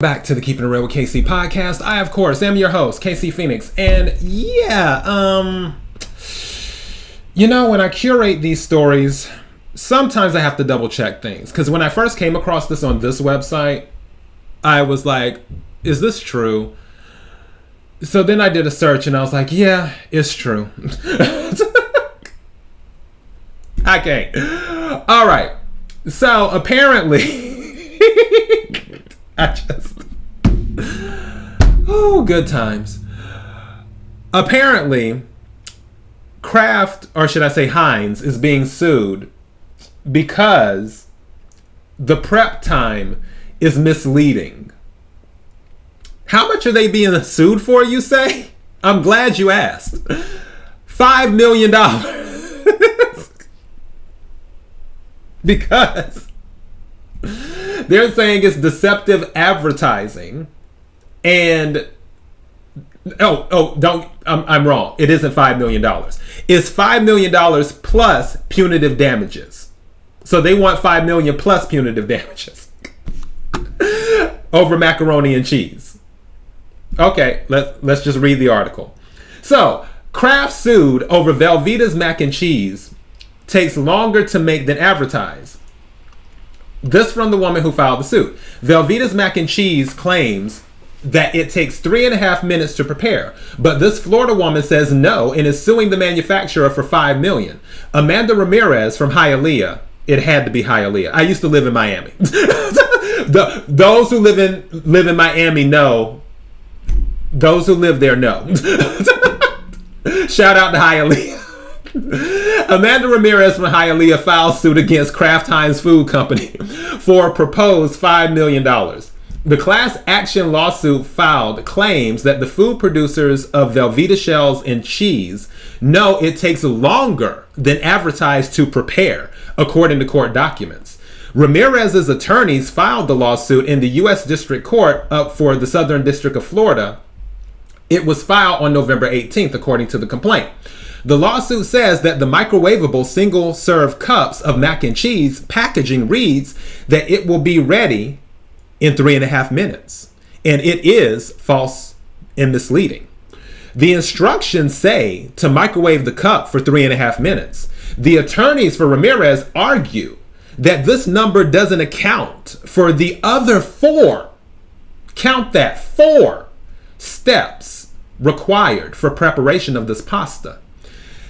Back to the Keeping It Real with KC podcast. I, of course, am your host, KC Phoenix. And when I curate these stories, sometimes I have to double check things. Because when I first came across this on this website, I was like, is this true? So then I did a search and I was like, yeah, it's true. Okay. All right. So apparently... good times. Apparently, Kraft, or should I say Heinz, is being sued because the prep time is misleading. How much are they being sued for, you say? I'm glad you asked. $5 million. Because they're saying it's deceptive advertising. And I'm wrong. It isn't $5 million. It's $5 million plus punitive damages. So they want $5 million plus punitive damages over macaroni and cheese. Okay, let's just read the article. So Kraft sued over Velveeta's mac and cheese takes longer to make than advertised. This from the woman who filed the suit. Velveeta's mac and cheese claims that it takes 3.5 minutes to prepare. But this Florida woman says no and is suing the manufacturer for $5 million. Amanda Ramirez from Hialeah. It had to be Hialeah. I used to live in Miami. Those who live in Miami know. Those who live there know. Shout out to Hialeah. Amanda Ramirez from Hialeah filed suit against Kraft Heinz Food Company for a proposed $5 million. The class action lawsuit filed claims that the food producers of Velveeta shells and cheese know it takes longer than advertised to prepare, according to court documents. Ramirez's attorneys filed the lawsuit in the U.S. District Court up for the Southern District of Florida. It was filed on November 18th, according to the complaint. The lawsuit says that the microwavable single-serve cups of mac and cheese packaging reads that it will be ready in 3.5 minutes. And it is false and misleading. The instructions say to microwave the cup for 3.5 minutes. The attorneys for Ramirez argue that this number doesn't account for the other 4, count that, 4 steps required for preparation of this pasta.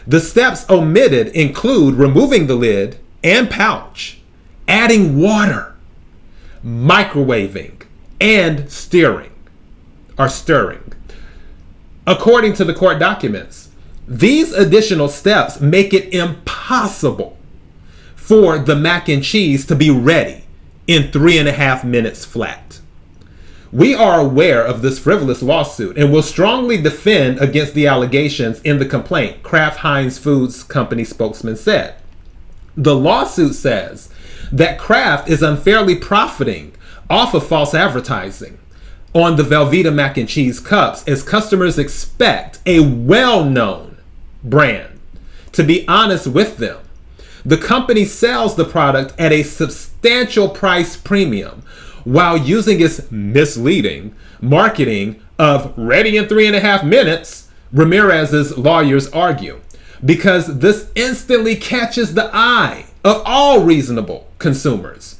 The steps omitted include removing the lid and pouch, adding water, microwaving, and stirring. According to the court documents, these additional steps make it impossible for the mac and cheese to be ready in 3.5 minutes flat. We are aware of this frivolous lawsuit and will strongly defend against the allegations in the complaint, Kraft Heinz Foods Company spokesman said. The lawsuit says that Kraft is unfairly profiting off of false advertising on the Velveeta mac and cheese cups as customers expect a well-known brand to be honest with them. The company sells the product at a substantial price premium while using its misleading marketing of ready in 3.5 minutes, Ramirez's lawyers argue, because this instantly catches the eye of all reasonable consumers,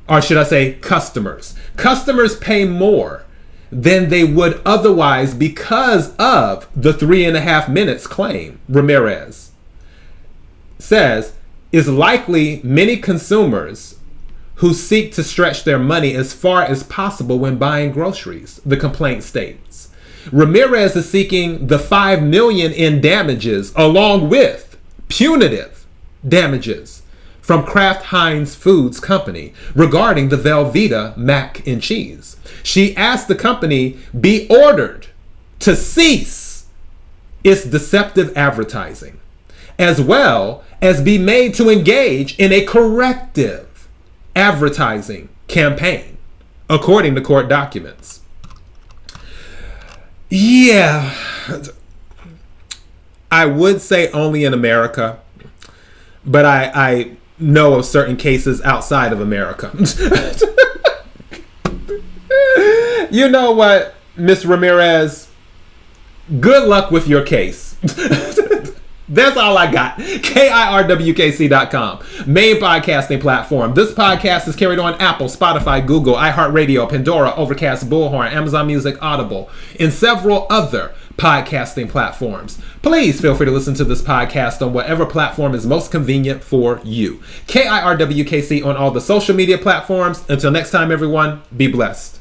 or should I say customers. Customers pay more than they would otherwise because of the 3.5 minutes claim, Ramirez says, is likely many consumers who seek to stretch their money as far as possible when buying groceries, the complaint states. Ramirez is seeking the $5 million in damages along with punitive damages from Kraft Heinz Foods Company regarding the Velveeta mac and cheese. She asked the company be ordered to cease its deceptive advertising, as well as be made to engage in a corrective advertising campaign, according to court documents. Yeah, I would say only in America, but I know of certain cases outside of America. You know what, Miss Ramirez? Good luck with your case. That's all I got. KIRWKC.com. Main podcasting platform. This podcast is carried on Apple, Spotify, Google, iHeartRadio, Pandora, Overcast, Bullhorn, Amazon Music, Audible, and several other podcasting platforms. Please feel free to listen to this podcast on whatever platform is most convenient for you. KIRWKC on all the social media platforms. Until next time, everyone, be blessed.